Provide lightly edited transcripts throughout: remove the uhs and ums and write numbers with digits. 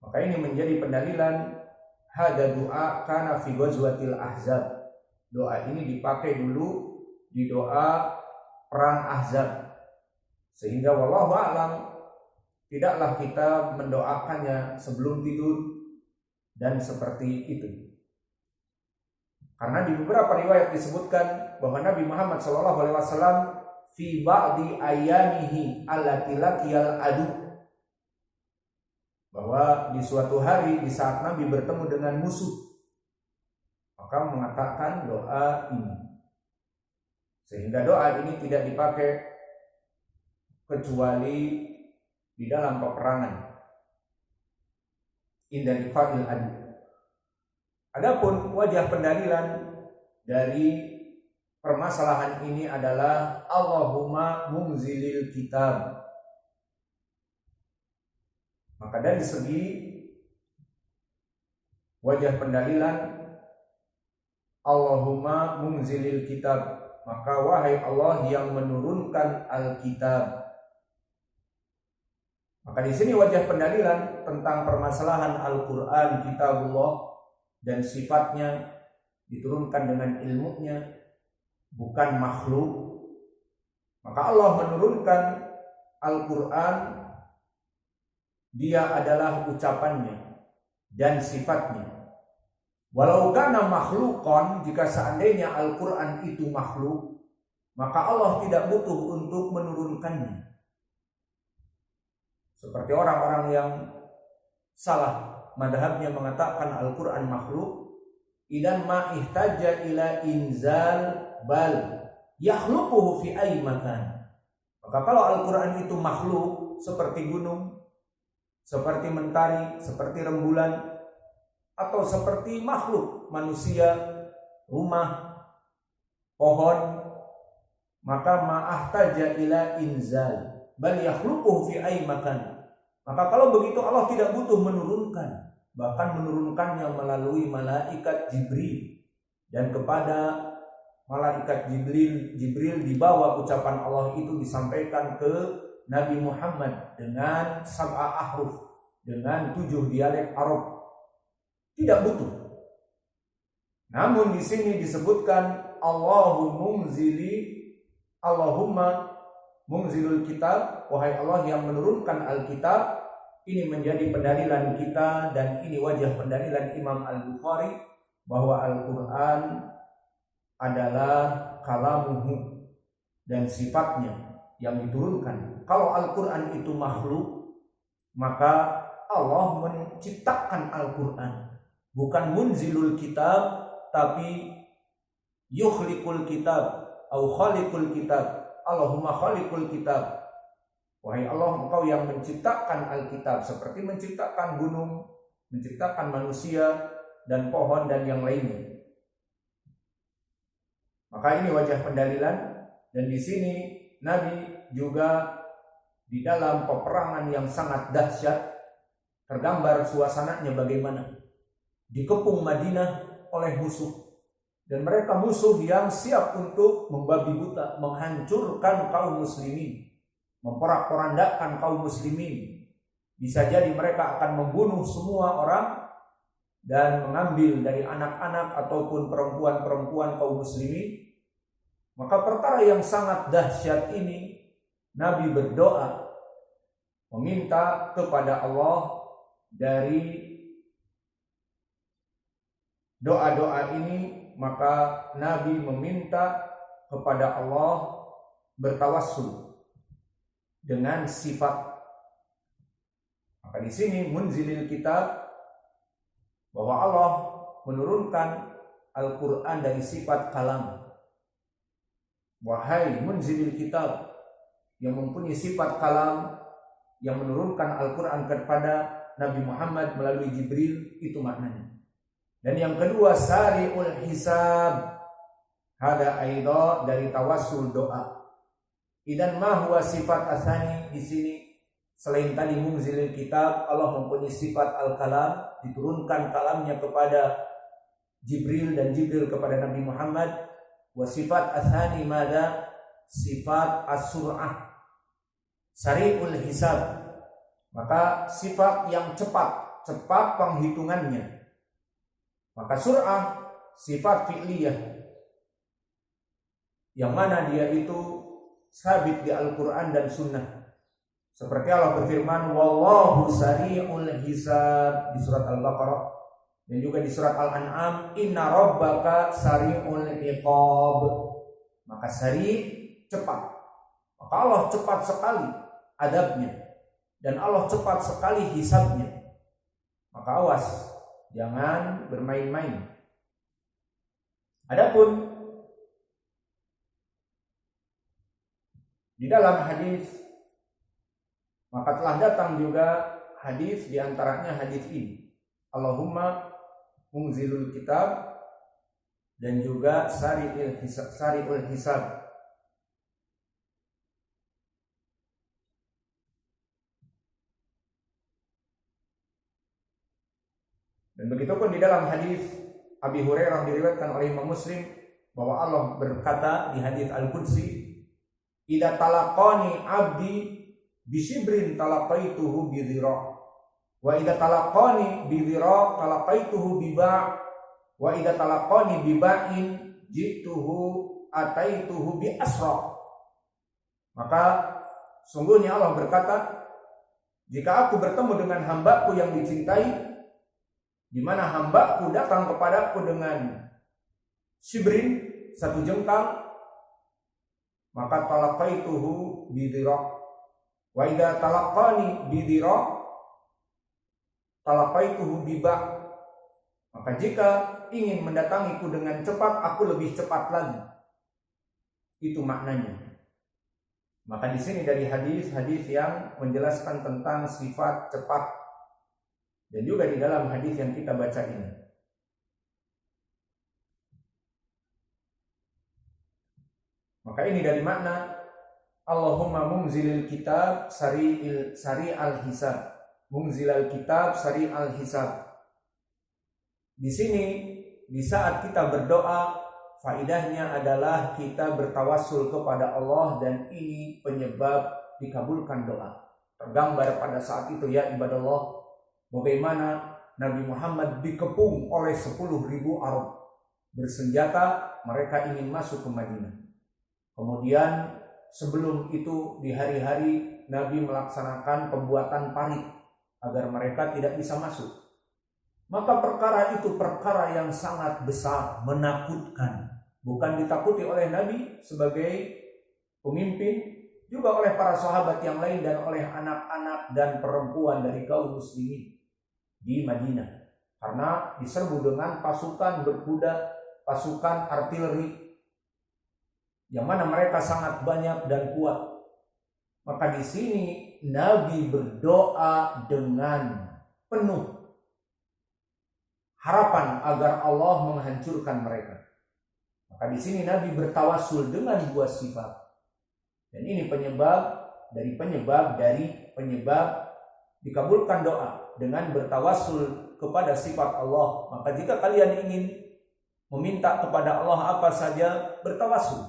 Maka ini menjadi pendalilan hada doa kana fi ghazwatil ahzab. Doa ini dipakai dulu di doa perang Ahzab. Sehingga wallahu a'lam tidaklah kita mendoakannya sebelum tidur dan seperti itu. Karena di beberapa riwayat disebutkan bahwa Nabi Muhammad SAW fi ba'di ayamihi allati laqiyal adu, bahwa di suatu hari di saat Nabi bertemu dengan musuh maka mengatakan doa ini. Sehingga doa ini tidak dipakai kecuali di dalam peperangan inda liqa'il adu. Adapun wajah pendalilan dari permasalahan ini adalah Allahumma munzilil kitab. Maka dari segi wajah pendalilan Allahumma munzilil kitab, maka wahai Allah yang menurunkan Alkitab. Maka di sini wajah pendalilan tentang permasalahan Al-Qur'an kitabullah dan sifatnya diturunkan dengan ilmunya, bukan makhluk. Maka Allah menurunkan Al-Qur'an, dia adalah ucapannya dan sifatnya. Walau kana makhlukon, jika seandainya Al-Quran itu makhluk, maka Allah tidak butuh untuk menurunkannya. Seperti orang-orang yang salah madhabnya mengatakan Al-Quran makhluk, idan ma ihtaja ila inzal bal yakhluquhu fi ayyi makan. Maka kalau Al-Quran itu makhluk, seperti gunung, seperti mentari, seperti rembulan, atau seperti makhluk manusia, rumah, pohon, maka ma'ahtaja ila inzal bal yakhluquhu fi ayyi makan. Maka kalau begitu Allah tidak butuh menurunkan, bahkan menurunkannya melalui malaikat Jibril, dan kepada malaikat Jibril dibawa ucapan Allah itu disampaikan ke Nabi Muhammad dengan sab'a ahruf, dengan 7 dialek Arab. Tidak butuh. Namun di sini disebutkan Allahumma munzilul kitab, wahai Allah yang menurunkan Alkitab. Ini menjadi pendalilan kita, dan ini wajah pendalilan Imam Al-Bukhari bahwa Al-Quran adalah kalamuhu dan sifatnya yang diturunkan. Kalau Al-Quran itu makhluk, maka Allah menciptakan Al-Quran. Bukan munzilul kitab, tapi yukhliqul kitab atau khaliqul kitab. Allahumma khaliqul kitab. Wahai Allah, Engkau yang menciptakan Alkitab, seperti menciptakan gunung, menciptakan manusia dan pohon dan yang lainnya. Maka ini wajah pendalilan, dan di sini Nabi juga di dalam peperangan yang sangat dahsyat, tergambar suasananya bagaimana. Dikepung Madinah oleh musuh, dan mereka musuh yang siap untuk membabi buta, menghancurkan kaum muslimin, memporak-porandakan kaum muslimin. Bisa jadi mereka akan membunuh semua orang dan mengambil dari anak-anak ataupun perempuan-perempuan kaum muslimin. Maka perkara yang sangat dahsyat ini, Nabi berdoa meminta kepada Allah. Dari doa-doa ini, maka Nabi meminta kepada Allah, bertawassul dengan sifat. Maka di sini munzilil kitab, bahwa Allah menurunkan Al-Quran dari sifat kalam. Wahai munzilil kitab, yang mempunyai sifat kalam, yang menurunkan Al-Quran kepada Nabi Muhammad melalui Jibril, itu maknanya. Dan yang kedua, sari'ul hisab, hada aidha, dari tawassul doa. Idan ma huwa sifat asani, di sini selain tadi munzilil kitab, Allah mempunyai sifat al-kalam, diturunkan kalamnya kepada Jibril dan Jibril kepada Nabi Muhammad. Wa sifat asani mada, sifat as-sur'ah, sari'ul hisab, maka sifat yang cepat cepat penghitungannya. Maka sur'ah sifat fi'liyah yang mana dia itu sabit di Al-Quran dan Sunnah. Seperti Allah berfirman, wallahu sari'ul hisab di surat Al-Baqarah, dan juga di surat Al-An'am, inna rabbaka sari'ul iqab. Maka sari cepat. Maka Allah cepat sekali adabnya, dan Allah cepat sekali hisabnya. Maka awas, jangan bermain-main. Adapun di dalam hadis, maka telah datang juga hadis, di antaranya hadis ini, Allahumma munzilul kitab, dan juga sari'ul hisab. Dan begitupun di dalam hadis Abi Hurairah diriwayatkan oleh Imam Muslim bahwa Allah berkata di hadis Al-Qudsi, idza talaqani abdi bisibrin talaqaituhu bidhira, wa idza talaqani bidhira talaqaituhu biba', wa idza talaqani biba'in jituhu ataituhu bi asra. Maka sungguhnya Allah berkata, jika aku bertemu dengan hambaku yang dicintai, di mana hambaku datang kepadaku dengan sibrin, satu jengkal, maka talaqaituhu bidhira, wa idza talaqani bidhira talaqaituhu biba'. Maka jika ingin mendatangiku dengan cepat, aku lebih cepat lagi. Itu maknanya. Maka di sini dari hadis-hadis yang menjelaskan tentang sifat cepat, dan juga di dalam hadis yang kita baca ini. Maka ini dari makna Allahumma munzilil kitab sari'al hisab. Munzilal kitab sari'al hisab. Di sini, di saat kita berdoa, faidahnya adalah kita bertawassul kepada Allah, dan ini penyebab dikabulkan doa. Tergambar pada saat itu, ya ibadallah, bagaimana Nabi Muhammad dikepung oleh 10.000 Arab bersenjata, mereka ingin masuk ke Madinah. Kemudian sebelum itu di hari-hari Nabi melaksanakan pembuatan parit agar mereka tidak bisa masuk. Maka perkara itu perkara yang sangat besar, menakutkan. Bukan ditakuti oleh Nabi sebagai pemimpin, juga oleh para sahabat yang lain dan oleh anak-anak dan perempuan dari kaum muslimin di Madinah, karena diserbu dengan pasukan berkuda, pasukan artileri, yang mana mereka sangat banyak dan kuat. Maka di sini Nabi berdoa dengan penuh harapan agar Allah menghancurkan mereka. Maka di sini Nabi bertawassul dengan dua sifat, dan ini penyebab dikabulkan doa dengan bertawassul kepada sifat Allah. Maka jika kalian ingin meminta kepada Allah apa saja, bertawassul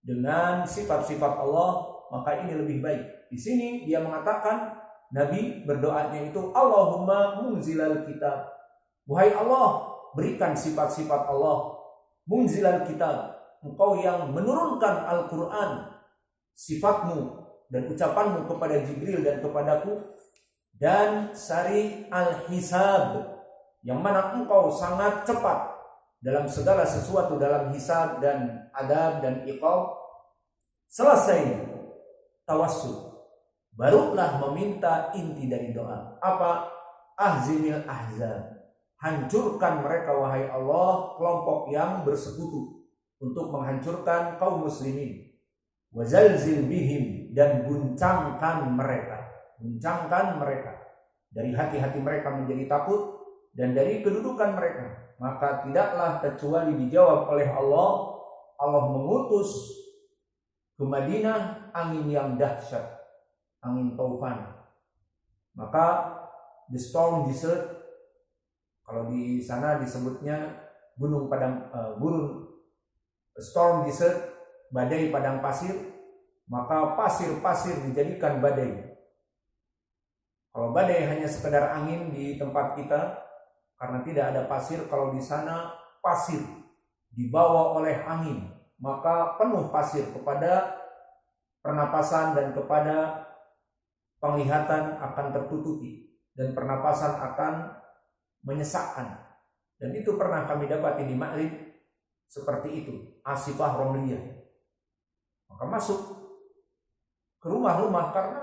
dengan sifat-sifat Allah, maka ini lebih baik. Di sini dia mengatakan, Nabi berdoanya itu Allahumma munzilal kitab. Wahai Allah, berikan sifat-sifat Allah. Munzilal kitab, engkau yang menurunkan Al-Quran, sifatmu dan ucapanmu kepada Jibril dan kepadaku. Dan sari al-hisab, yang mana engkau sangat cepat dalam segala sesuatu, dalam hisab dan adab dan iqab. Selesai tawassul, barulah meminta inti dari doa. Apa? Ahzimil ahzab, hancurkan mereka wahai Allah, kelompok yang bersekutu untuk menghancurkan kaum muslimin. Wazalzil bihim, dan guncangkan mereka dari hati-hati mereka menjadi takut, dan dari kedudukan mereka. Maka tidaklah kecuali dijawab oleh Allah. Allah mengutus ke Madinah angin yang dahsyat, angin taufan. Maka the storm desert, kalau di sana disebutnya gunung storm desert, badai padang pasir. Maka pasir-pasir dijadikan badai. Kalau badai hanya sekedar angin di tempat kita, karena tidak ada pasir, kalau di sana pasir dibawa oleh angin, maka penuh pasir kepada pernapasan dan kepada penglihatan akan tertutupi dan pernapasan akan menyesakkan. Dan itu pernah kami dapati di Ma'rib seperti itu, asifah romliyah. Maka masuk ke rumah-rumah karena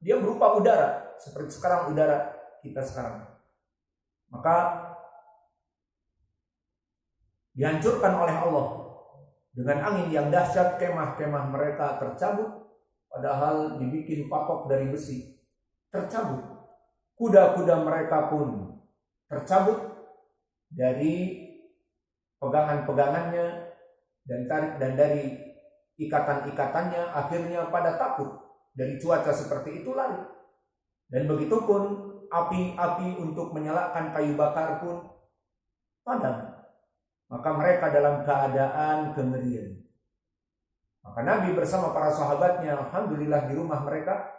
dia berupa udara, seperti sekarang udara kita sekarang. Maka dihancurkan oleh Allah dengan angin yang dahsyat. Kemah-kemah mereka tercabut, padahal dibikin patok dari besi, tercabut. Kuda-kuda mereka pun tercabut dari pegangan-pegangannya dan dari ikatan-ikatannya. Akhirnya pada takut dari cuaca seperti itu, lari. Dan begitupun api-api untuk menyalakan kayu bakar pun padam. Maka mereka dalam keadaan kengerian. Maka Nabi bersama para sahabatnya alhamdulillah di rumah mereka,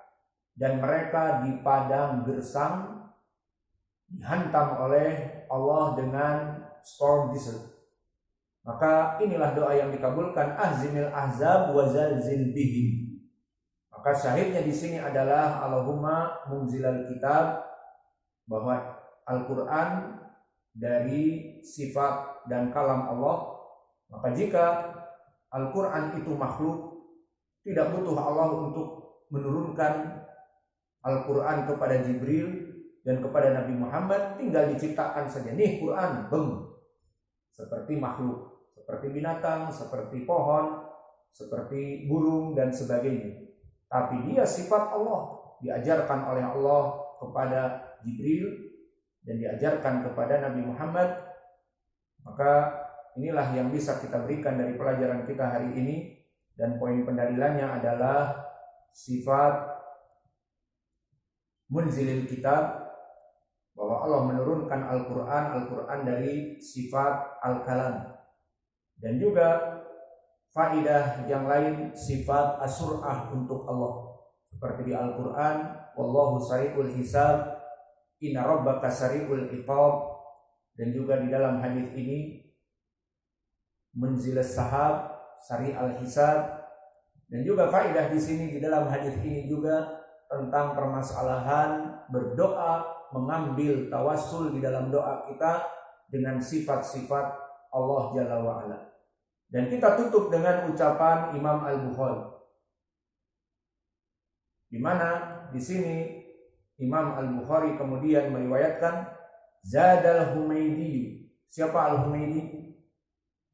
dan mereka di padang gersang dihantam oleh Allah dengan storm diesel. Maka inilah doa yang dikabulkan, ahzimil ahzab wa zalzil bihim. Maka syahidnya di sini adalah Allahumma munzilal kitab, bahwa Al-Quran dari sifat dan kalam Allah. Maka jika Al-Quran itu makhluk, tidak butuh Allah untuk menurunkan Al-Quran kepada Jibril dan kepada Nabi Muhammad, tinggal diciptakan saja. Nih Quran, seperti makhluk, seperti binatang, seperti pohon, seperti burung dan sebagainya. Tapi dia sifat Allah, diajarkan oleh Allah kepada Jibril dan diajarkan kepada Nabi Muhammad. Maka inilah yang bisa kita berikan dari pelajaran kita hari ini, dan poin pendalilannya adalah sifat munzilil kitab, bahwa Allah menurunkan Al-Quran dari sifat Al-Kalam. Dan juga faidah yang lain, sifat as-sur'ah untuk Allah, seperti di Al-Quran, wallahu sari'ul hisab, inna rabbaka sari'ul iqab. Dan juga di dalam hadis ini, munzilas sahab, sari'al hisab. Dan juga faidah di sini di dalam hadis ini juga tentang permasalahan berdoa, mengambil tawassul di dalam doa kita dengan sifat-sifat Allah Jalla wa'ala. Dan kita tutup dengan ucapan Imam Al-Bukhari, di mana di sini Imam Al-Bukhari kemudian meriwayatkan Zadal Humaydi. Siapa Al-Humaydi?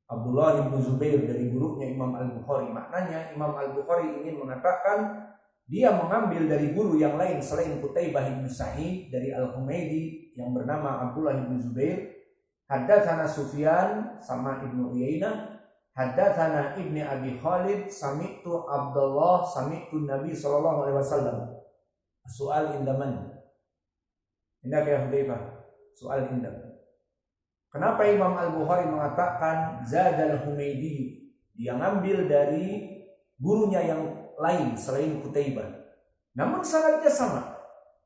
Abdullah bin Zubair, dari gurunya Imam Al-Bukhari. Maknanya Imam Al-Bukhari ingin mengatakan dia mengambil dari guru yang lain selain Qutaibah bin Sa'id, dari Al-Humaydi yang bernama Abdullah bin Zubair. Haddatsana Sufyan sama Ibnu Uyainah, haddatsana Ibnu Abi Khalid, sami'tu Abdullah, sami'tu Nabi sallallahu alaihi wasallam. Soal indaman. Indah ya Hudzaifah. Soal indah. Kenapa Imam Al-Bukhari mengatakan Zadal Humaydi? Dia ngambil dari gurunya yang lain selain Qutaibah. Namun sanadnya sama.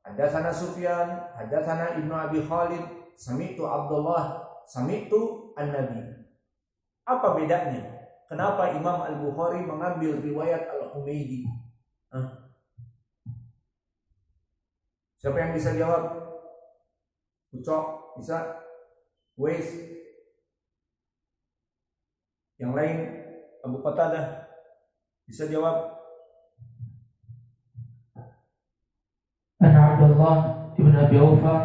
Haddatsana Sufyan, haddatsana Ibnu Abi Khalid, sami'tu Abdullah, sami'tu An-Nabi. Apa bedanya? Kenapa Imam Al-Bukhari mengambil riwayat Al-Humaydi? Siapa yang bisa jawab? Ucok, bisa? Wais? Yang lain? Abu Qatadah? Bisa jawab? Ana Abdullah ibn Abi Aufa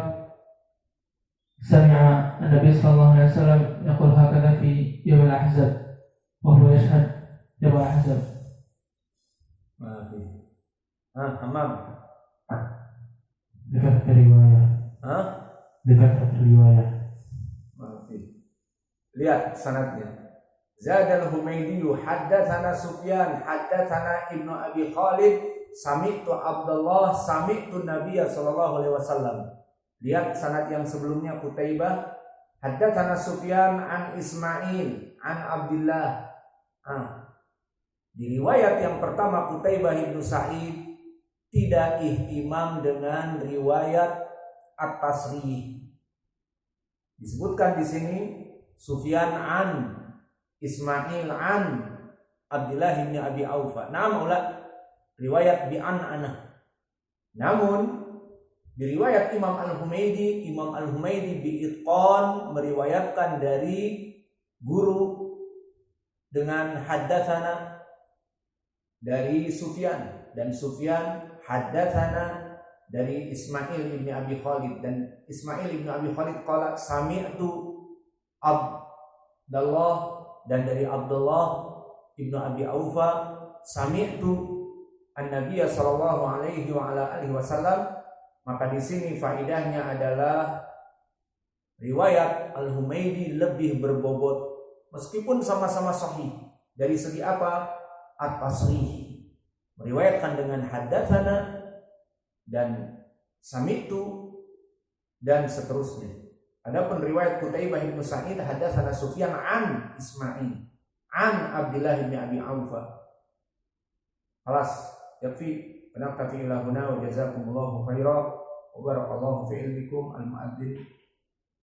sami'a an-Nabi sallallahu alaihi wasallam yaqul hakadha fi yawm al-ahzab wa huwa yashhad yawm al-ahzab. Maafi. Hamam. Difath riwayah. Difath riwayah. Maafi. Lihat sanadnya. Zadal Humaydi haddatsana Sufyan, haddatsana Ibnu Abi Khalid, sami'tu Abdullah, sami'tu Nabiy sallallahu alaihi wasallam. Lihat sanad yang sebelumnya Qutaibah, haddatsana Sufyan an Ismail an Abdullah. Di riwayat yang pertama Qutaibah Ibnu Sa'id tidak ihtimam dengan riwayat at-tasrih. Disebutkan di sini Sufyan an Ismail an Abdullah bin Abi Aufa. Riwayat bi an ana. Namun di riwayat Imam Al-Humaidi biitqan meriwayatkan dari guru dengan haddatsana dari Sufyan, dan Sufyan haddatsana dari Ismail ibn Abi Khalid, dan Ismail ibn Abi Khalid qala sami'tu Abdullah, dan dari Abdullah ibn Abi Aufa sami'tu an-nabiy sallallahu alaihi wa ala alihi wasallam. Maka di sini faidahnya adalah riwayat Al-Humaidi lebih berbobot meskipun sama-sama sahih. Dari segi apa? At-tasrih. Meriwayatkan dengan haddatsana dan sami'tu dan seterusnya. Adapun riwayat Qutaibah bin Sa'id haddatsana Sufyan an Ismail an Abdullah bin Abi Aufa. Khalas, yakfi. Penaktafi ila huna wa jazakumullahu khairan wa barakallahu fi ilmikum al-mu'adzin.